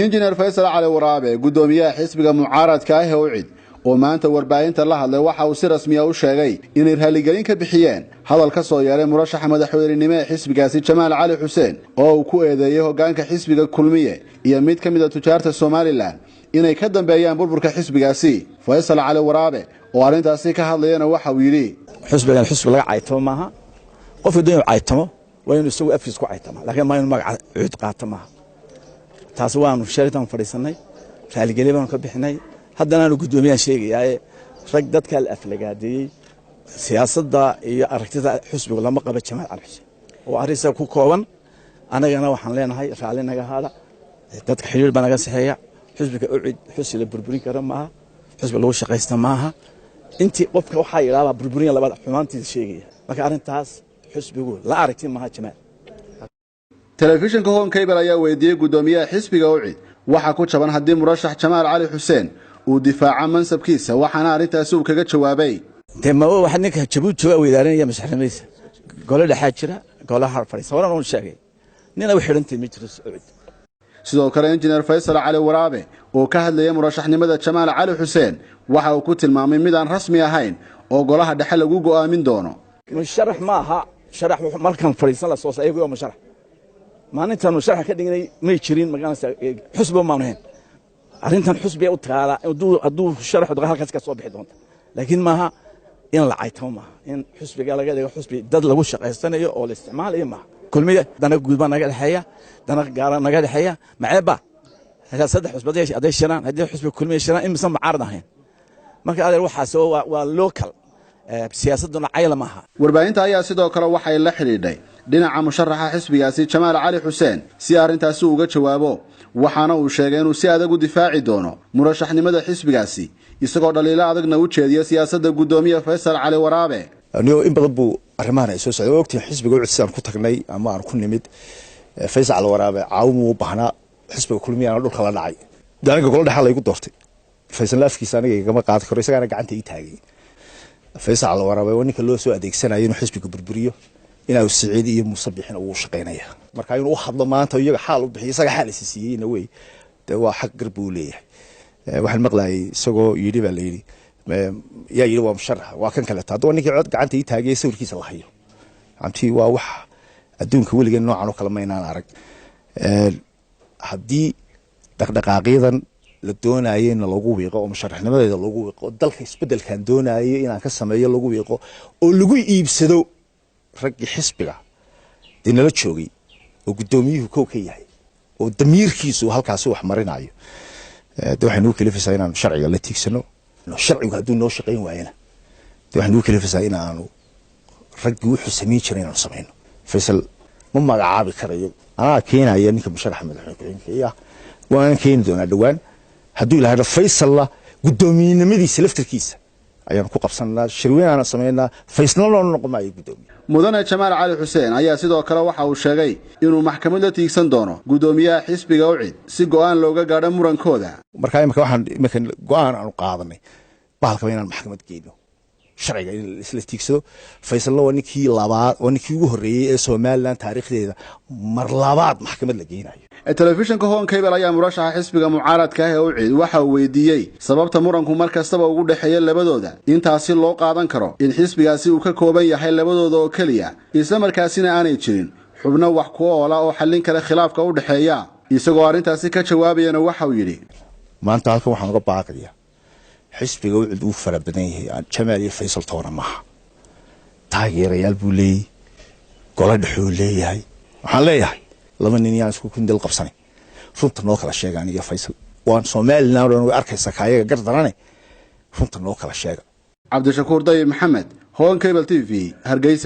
injineer Faysal Cali Waraabe gudoomiyaha xisbiga mucaaradka ah ee UCID oo maanta warbaahinta la hadlay waxa uu si rasmi ah u sheegay inay raaligelin ka bixiyeen hadal ka soo yeeray murashaxa madaxweynenimo ee xisbigaasi Jamaal Cali Xuseen oo uu ku eedeeyay hoggaanka xisbiga Kulmiye iyo mid ka mid ah tujaarta Soomaaliland inay ka dambeeyaan burburka xisbigaasi. Faysal Cali Waraabe oo arintaasi ka hadlayna waxa uu yiri xisbigan xisbi laga caytamo maaha qof doon caytamo waa inuu isagu afkiis ku caytamo laakiin ma inuu magac UCID qaato maaha taas waanu sheegtaan fadhiisanay raaligelin baan ka bixinay haddana aanu gudoomiyaha sheegayay rag dadka la aflagaadeeyay siyaasadda iyo aragtida xisbiga lama qaba Jamaal Cali Xuseen oo arrinta ku kooban anagana waxaan leenahay raali naga haada dadka xiriir baa naga saxeeya xisbiga UCID xusbi la burburin kara maaha xisbi lagu shaqeysta maaha intii qofka waxa yiraahdaa burburin labada xumaantiisa sheegaya marka arrintaas xisbigu la aragti maaha Jamaal. Telefishinka Home Cable ayaa weydiiyay gudoomiyaha xisbiga UCID waxa ku jaban hadii murashax Jamaal Cali Xuseen uu difaaca mansabkiisa waxaana arintaasi uu kaga jawaabay tema waxa ninka Jabuuti jooga weydaaranaya mashruuciisa gole dhaxaa jira golaha fariisan waran uu sheegay nina wax xirantay ma jiro UCID. sidoo kale injineer Faysal Cali Waraabe oo ka hadlayay murashaxnimada Jamaal Cali Xuseen waxa uu ku tilmaamay mid aan rasmi ahayn oo golaha dhexe lagu go'aamin doono musharax ma aha sharax markan fariisan la soo saayay musharax maalintan musharax ka dhignay ma jirin magaanaysa xusbo maamuleen arrintan xusbi u taala haduu sharax halkaas ka soo bixi doonta laakiin maaha in la caytamo maaha in xusbiga laga dhigo xusbi dad lagu shaqeysanayo oo la isticmaalayo maaha kulmiye dana guudba naga dhaxeeya dana gaara naga dhaxeeya maceeba saddex xusbadii aday shiraan hadii xusbi kulmiye shiraan in misan mucaarad ahayn marka adeer waxaas waa local siyaasaduna cayla maaha. warbaahinta ayaa sidoo kale waxay la xiriiday dhinaca musharaxa xisbigaasi Jamaal Cali Xuseen si arintaasi uga jawaabo waxaana uu sheegay inuu si adag u difaaci doono murashaxnimada xisbigaasi isagoo dhaliilo adagna u jeediyo siyaasadda gudoomiyaha Faysal Cali Waraabe. anigu in badan buu arrimahan ay soo socday waqti xisbiga UCID aan ku tagnay ama aan ku nimid Faysal Cali Waraabe caawimo u baahnaa xisbiga Kulmiye aan dhulka la dhacay daaga gol dhaxal ay ku doortay Faysal afkiisa aniga igama qaad karo isagana gacanta ii taagay Faysal Cali Waraabe waa ninka loo soo adeegsanayo inuu xisbiga burburiyo inuu Saciid iyo Muuse bixin uu shaqeynaya marka inuu u hadlo maanta iyaga xaal u bixiyo isaga xaal siiyayna way waa xaq garb uu leeyahay waxaan maqlaayay isagoo yiri baa leeyay yaa yiri waa musharax waa kan kale taado ninkii cod gacanta ii taagay sawirkiisa la hayo antii waa wax adduunka weliga noocan oo kala maynaan arag haddii dhaqdhaqaaqyadan la doonayo in lagu wiiqo oo musharaxnimadeeda lagu wiiqo dalka isbedelkan doonayo inaan ka sameeyo lagu wiiqo oo lagu iibsado ragii xisbiga dinala joogay oo gudoomiyuhu koow ka yahay oo damiirkiisu halkaas wax marinayo waxaanu kalifisaa inaan sharciga la tiigsano sharcigu haduu noo shaqeyn waayana waxaanu kalifisaa inaanu ragii wuxuu sameyn jiray inaan sameeyno Faysal ma magacaabi karayo ana keenaya ninka musharax madaxweynaha waan keen doonaa dhawaan haduu ilaahay Faysal la gudoomiyinimadiisa laftirkiisa ayaan ku qabsanaa shirweyne aan sameeynaa Faysal loo noqomayo gudoomiye mudane Jamaal Cali Xuseen ayaa sidoo kale waxa uu sheegay inuu maxkamadda tiigsan doono gudoomiyaha xisbiga UCID si go'aan looga gaadho murankooda marka waxaan go'aan aan u qaadanay bahalka inaan maxkamad geeyno sharciga in isla tiigsado Faysal waa ninkii labaad oo ninkii ugu horeeyay ee Soomaaliland taariikhdeeda mar labaad maxkamad la geynayo. Telefishinka Home Cable ayaa murashaxa xisbiga mucaaradka ah ee UCID waxa uu weydiiyay sababta muranku markastaba ugu dhaxeeya labadooda intaasi loo qaadan karo in xisbigaasi uu ka kooban yahay labadooda oo kaliya isla markaasina aanay jirin xubno wax ku oola oo xallin kara khilaafka u dhaxeeya isagoo arintaasi ka jawaabayna waxa uu yiri maanta halkan waxaan uga baaqayaa xisbiga UCID uu fara badan yahay Jamaal iyo Faysal toona maaha taageerayaal buu leeyahay golaha dhaxuu leeyahay waxaan leeyahay laba nin yaa isku kundal qabsanay runta noo kala sheegaan iyo Faysal waan Soomaaliland oo arkaysa kaayaga gardarane runta noo kala sheega Cabdishakuur Dayib Maxamed Home Cable TV Hargeysa.